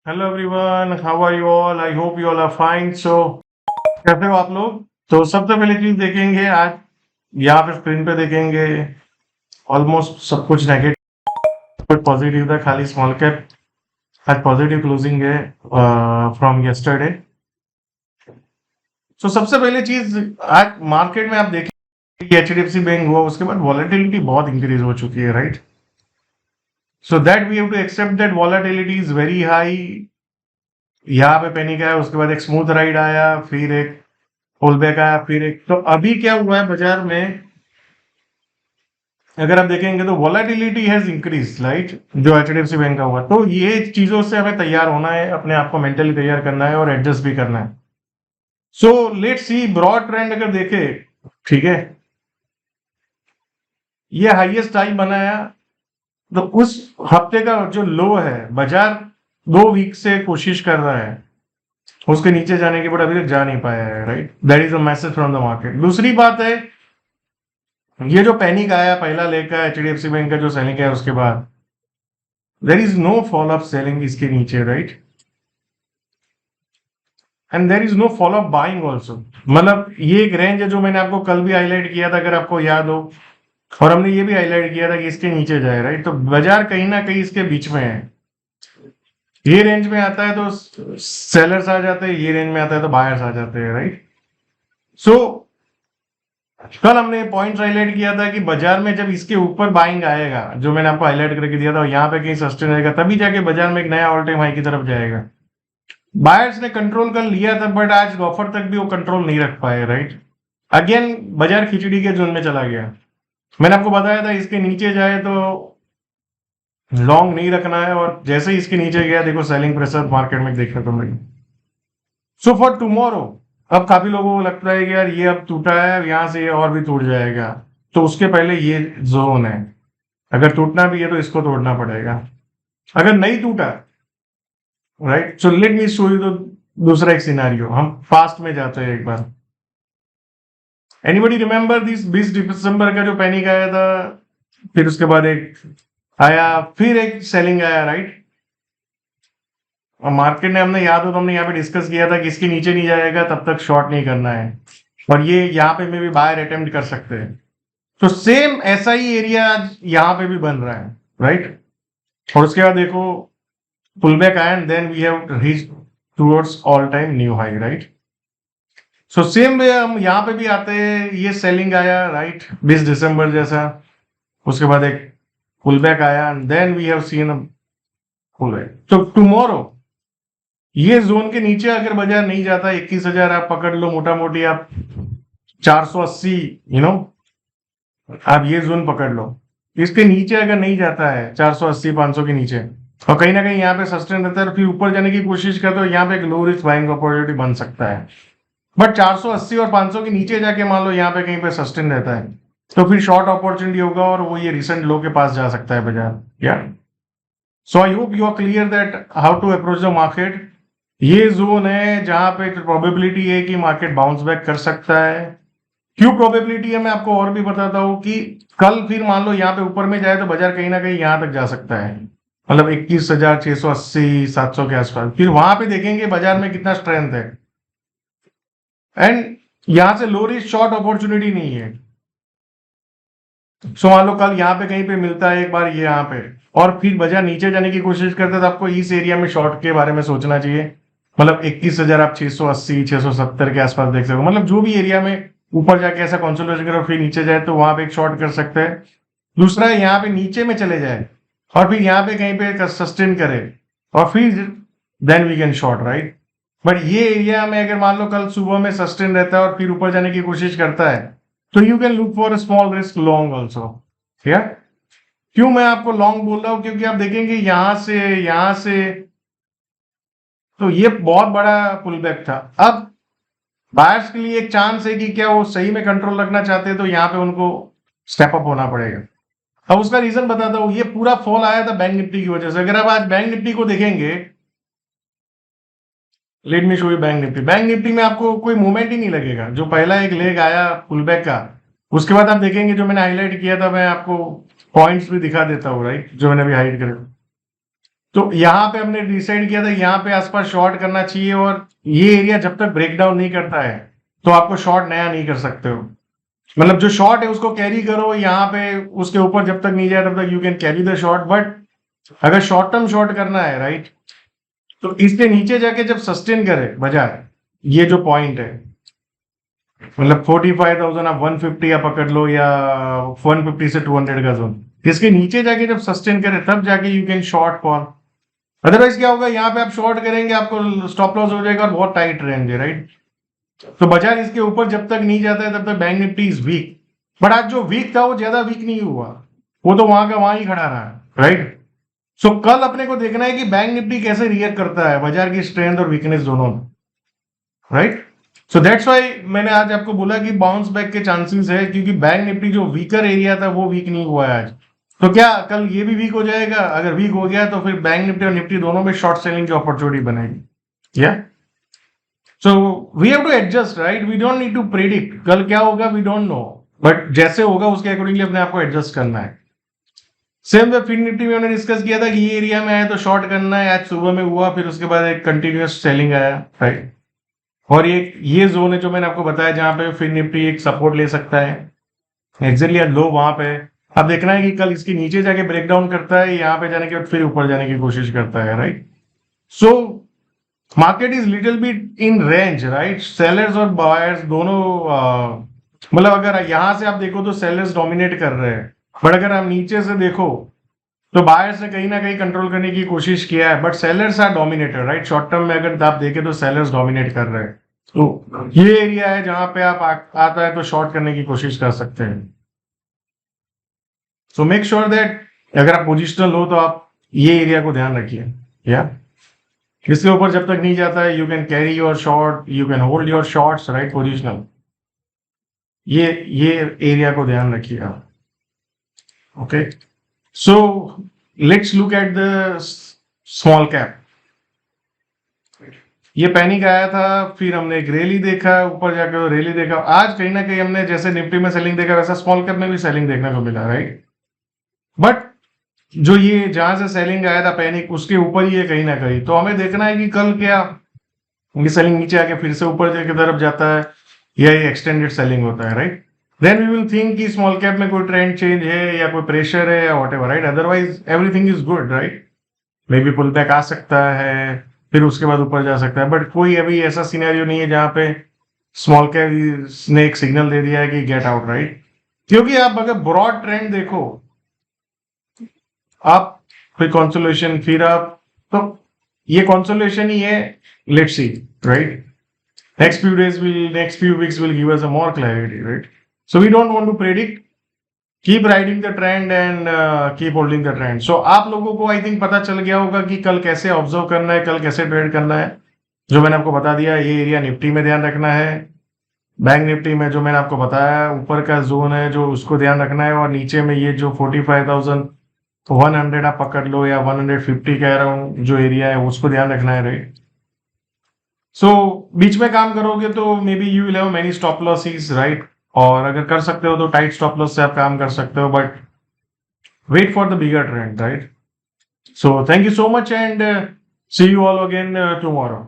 Hello everyone, how are you all? I hope you all are fine. So कैसे हो आप लोग? तो सबसे पहले चीज देखेंगे आज यहाँ पे स्क्रीन पे देखेंगे। ऑलमोस्ट सब कुछ नेगेटिव, कुछ पॉजिटिव था, खाली स्मॉल कैप आज पॉजिटिव क्लोजिंग है फ्रॉम यस्टरडे। सो सबसे पहले चीज, आज मार्केट में आप देखेंगे एचडीएफसी बैंक हुआ, उसके बाद वॉलेटिलिटी बहुत इंक्रीज हो चुकी है, right? So that we have to accept that volatility is very high. यहाँ पे पैनिक आया, उसके बाद एक स्मूथ राइड आया, फिर एक पुल बैक आया, फिर एक। तो अभी क्या हुआ है बाजार में, अगर आप देखेंगे तो वॉलेटिलिटी हैज इंक्रीज, राइट? जो एचडीएफसी बैंक का हुआ, तो ये चीजों से हमें तैयार होना है, अपने आप को मेंटली तैयार करना है और एडजस्ट भी करना है। So let's see broad trend अगर देखे, ठीक है, ये हाईएस्ट हाई बनाया, तो उस हफ्ते का जो लो है, बाजार 2 वीक से कोशिश कर रहा है उसके नीचे जाने के, बट अभी तक जा नहीं पाया है, right? That is a message from the market. दूसरी बात है, ये जो पैनिक आया पहला लेकर एचडीएफसी बैंक का जो सेलिंग है, उसके बाद there is no follow up selling इसके नीचे, right? And there is no follow up buying also. मतलब ये एक रेंज है जो मैंने आपको कल भी हाईलाइट किया था, अगर आपको याद हो, और हमने ये भी हाईलाइट किया था कि इसके नीचे जाए, राइट? तो बाजार कहीं ना कहीं इसके बीच में है। ये रेंज में आता है तो सेलर्स आ जाते हैं, ये रेंज में आता है तो बायर्स आ जाते हैं, राइट? सो कल हमने पॉइंट हाईलाइट किया था कि बाजार में जब इसके ऊपर बाइंग आएगा, जो मैंने आपको हाईलाइट करके दिया था, यहाँ पे कहीं सस्टेन रहेगा, तभी जाके बाजार में एक नया ऑल टाइम हाई की तरफ जाएगा। बायर्स ने कंट्रोल कर लिया था, बट आज ऑफर तक भी वो कंट्रोल नहीं रख पाए, राइट? अगेन बाजार खिचड़ी के जोन में चला गया। मैंने आपको बताया था इसके नीचे जाए तो लॉन्ग नहीं रखना है, और जैसे ही इसके नीचे गया, देखो सेलिंग प्रेशर मार्केट में देखने को मिली। सो फॉर टुमारो, अब काफी लोगों को लगता है कि यार ये अब टूटा है, यहां से ये और भी टूट जाएगा, तो उसके पहले ये जोन है, अगर टूटना भी है तो इसको तोड़ना पड़ेगा। अगर नहीं टूटा, right, so let me show you the दूसरा एक सिनारियो। हम फास्ट में जाते हैं एक बार। एनीबडी रिमेंबर दिस 20 दिसंबर का जो पैनिक आया था, फिर उसके बाद एक आया, फिर एक सेलिंग आया, राइट? और मार्केट ने, हमने याद हो तो हमने यहाँ पे डिस्कस किया था कि इसके नीचे नहीं जाएगा तब तक शॉर्ट नहीं करना है, और ये यहाँ पे में भी बायर अटेम्प्ट कर सकते हैं। तो सेम ऐसा ही एरिया यहाँ पे भी बन रहा है, राइट? और उसके बाद देखो पुल बैक आया, and then we have reach towards all time new high, right? So same way हम यहाँ पे भी आते हैं, ये सेलिंग आया, राइट, 20 दिसंबर जैसा, उसके बाद एक पुल बैक आया, and then we have seen a pull back. तो टुमारो ये जोन के नीचे अगर बाजार नहीं जाता, 21,000 आप पकड़ लो, मोटा मोटी आप 480, यू नो, आप ये जोन पकड़ लो। इसके नीचे अगर नहीं जाता है 480 500 के नीचे, और कहीं ना कहीं यहाँ पे सस्टेन रहता है, फिर ऊपर जाने की कोशिश करते हो, यहाँ पे एक लो रिस्क बाइंग अपॉर्चुनिटी बन सकता है। बट 480 और 500 के नीचे जाके मान लो यहाँ पे कहीं पे सस्टेन रहता है, तो फिर शॉर्ट अपॉर्चुनिटी होगा, और वो ये रिसेंट लो के पास जा सकता है बाजार, या। So I hope you are clear that how to approach the market. ये जोन है जहां पे प्रोबेबिलिटी है कि मार्केट बाउंस बैक कर सकता है। क्यों प्रोबेबिलिटी है, मैं आपको और भी बताता हूं कि कल फिर मान लो यहाँ पे ऊपर में जाए तो बाजार कहीं ना कहीं यहां तक जा सकता है, मतलब 21,680 700 के आसपास, फिर वहां पे देखेंगे बाजार में कितना स्ट्रेंथ है। एंड यहां से लो रिस्क शॉर्ट अपॉर्चुनिटी नहीं है। सो मान लो कल यहाँ पे कहीं पे मिलता है एक बार ये यहाँ पे, और फिर बाजार नीचे जाने की कोशिश करते हैं, तो आपको इस एरिया में शॉर्ट के बारे में सोचना चाहिए। मतलब 21,000 आप 680 670 के आसपास देख सकते हो, मतलब जो भी एरिया में ऊपर जाके ऐसा कंसोलिडेशन करे और फिर नीचे जाए, तो वहां पे एक शॉर्ट कर सकते हैं। दूसरा है यहाँ पे नीचे में चले जाए और फिर यहाँ पे कहीं पे सस्टेन करे, और फिर then we can short, right? But ये एरिया में अगर मान लो कल सुबह में सस्टेन रहता है और फिर ऊपर जाने की कोशिश करता है, तो you can look for small risk long also. ठीक है? क्यों मैं आपको लॉन्ग बोल रहा हूं, क्योंकि आप देखेंगे यहां से तो ये बहुत बड़ा पुल बैक था। अब बायर्स के लिए एक चांस है कि क्या वो सही में कंट्रोल रखना चाहते हैं, तो यहाँ पे उनको स्टेप अप होना पड़ेगा। अब उसका रीजन बताता हूँ। ये पूरा फॉल आया था बैंक निफ्टी की वजह से। अगर आप आज बैंक निफ्टी को देखेंगे, let me show you bank Nifty. Bank Nifty में आपको कोई मूवमेंट ही नहीं लगेगा। जो पहला एक लेग आया पुल बैक का, उसके बाद आप देखेंगे जो मैंने हाईलाइट किया था, मैं आपको पॉइंट्स भी दिखा देता हूँ, राइट, जो मैंने अभी हाईलाइट करे। तो यहाँ पे हमने डिसाइड किया था यहाँ पे आसपास शॉर्ट करना चाहिए, और ये एरिया जब तक ब्रेक डाउन नहीं करता है तो आपको शॉर्ट नया नहीं कर सकते हो। मतलब जो शॉर्ट है उसको कैरी करो यहाँ पे, उसके ऊपर जब तक नहीं जाए तब तक you can carry the short. But अगर शॉर्ट टर्म शॉर्ट करना है राइट, तो इसके नीचे जाके जब सस्टेन करे बाजार, ये जो पॉइंट है मतलब 45,000 आप 150 या पकड़ लो, या 150 से 200 का जोन, इसके नीचे जाके जब सस्टेन करे तब जाके you can short call. Otherwise क्या होगा, यहाँ पे आप शॉर्ट करेंगे आपको स्टॉप लॉस हो जाएगा और बहुत टाइट रहेंगे राइट। तो बाजार इसके ऊपर जब तक नहीं जाता है तब तक bank Nifty is weak. But आज जो वीक था वो ज्यादा वीक नहीं हुआ, वो तो वहां का वहां ही खड़ा रहा राइट। सो कल अपने को देखना है कि बैंक निफ्टी कैसे रिएक्ट करता है, बाजार की स्ट्रेंथ और वीकनेस दोनों में राइट। सो दैट्स वाई मैंने आज आपको बोला कि बाउंस बैक के चांसेस है, क्योंकि बैंक निफ्टी जो वीकर एरिया था वो वीक नहीं हुआ है आज। तो क्या कल ये भी वीक हो जाएगा? अगर वीक हो गया तो फिर बैंक निफ्टी और निफ्टी दोनों में शॉर्ट सेलिंग की अपॉर्चुनिटी बनेगी। या so we have to adjust right, we don't need to predict कल क्या होगा, वी डोंट नो, बट जैसे होगा उसके अकॉर्डिंगली अपने आप को एडजस्ट करना है। सेम वे फिन निफ्टी में हमने डिस्कस किया था कि ये एरिया में आया तो शॉर्ट करना है, आज सुबह में हुआ, फिर उसके बाद एक कंटिन्यूअस सेलिंग आया राइट। और ये जोन है जो मैंने आपको बताया जहां पे फिन निफ्टी एक सपोर्ट ले सकता है एग्जैक्टली लो वहां पे। अब देखना है कि कल इसके नीचे जाके ब्रेक डाउन करता है, यहाँ पे जाने के बाद फिर ऊपर जाने की कोशिश करता है right. So market is little bit in range right, sellers और बायर्स दोनों मतलब अगर यहां से आप देखो तो सेलर्स डोमिनेट कर रहे हैं, बट अगर आप नीचे से देखो तो बायर्स ने कहीं ना कहीं कंट्रोल करने की कोशिश किया है, but sellers are dominated right. Short term में अगर आप देखें तो सेलर्स डोमिनेट कर रहे हैं। तो ये एरिया है जहां पे आप आता है तो शॉर्ट करने की कोशिश कर सकते हैं। सो मेक श्योर दैट अगर आप पोजिशनल हो तो आप ये एरिया को ध्यान रखिए। या इसके ऊपर जब तक नहीं जाता है you can carry your short, you can hold your shorts right positional. ये एरिया को ध्यान रखिए आप। Okay, so let's look at the small cap. ये पैनिक आया था, फिर हमने एक रैली देखा, ऊपर जाकर रैली देखा। आज कहीं ना कहीं हमने जैसे निफ्टी में सेलिंग देखा वैसा स्मॉल कैप में भी सेलिंग देखने को मिला राइट। बट जो ये जहां से सेलिंग आया था पैनिक, उसके ऊपर ही है कहीं ना कहीं। तो हमें देखना है कि कल क्या ये सेलिंग नीचे आके फिर से ऊपर की तरफ जाता है या ये एक्सटेंडेड सेलिंग होता है right. Then we will think कि स्मॉल कैप में कोई ट्रेंड चेंज है या कोई प्रेशर है या whatever right. Otherwise everything is good right. Maybe pull back आ सकता है, फिर उसके बाद ऊपर जा सकता है, बट कोई अभी ऐसा सिनेरियो नहीं है जहां पे स्मॉल कैप ने एक सिग्नल दे दिया है कि गेट आउट राइट। क्योंकि आप अगर ब्रॉड ट्रेंड देखो, आप फिर कॉन्सोलेशन, फिर आप, तो ये कॉन्सोलेशन ही है। Let's see right, next few weeks will give us a more clarity right. So we don't want to predict, keep riding the trend and keep holding the trend. So आप लोगों को I think पता चल गया होगा कि कल कैसे ऑब्जर्व करना है, कल कैसे ट्रेड करना है। जो मैंने आपको बता दिया, ये एरिया निफ्टी में ध्यान रखना है, बैंक निफ्टी में जो मैंने आपको बताया ऊपर का जोन है जो उसको ध्यान रखना है, और नीचे में ये जो 45,100 आप पकड़ लो या 150 कह रहा हूँ जो एरिया है उसको ध्यान रखना है राइट। सो बीच में काम करोगे तो may be you will have many stop losses right. और अगर कर सकते हो तो टाइट स्टॉप लॉस से आप काम कर सकते हो, but wait for the bigger trend right. So thank you so much and see you all again tomorrow.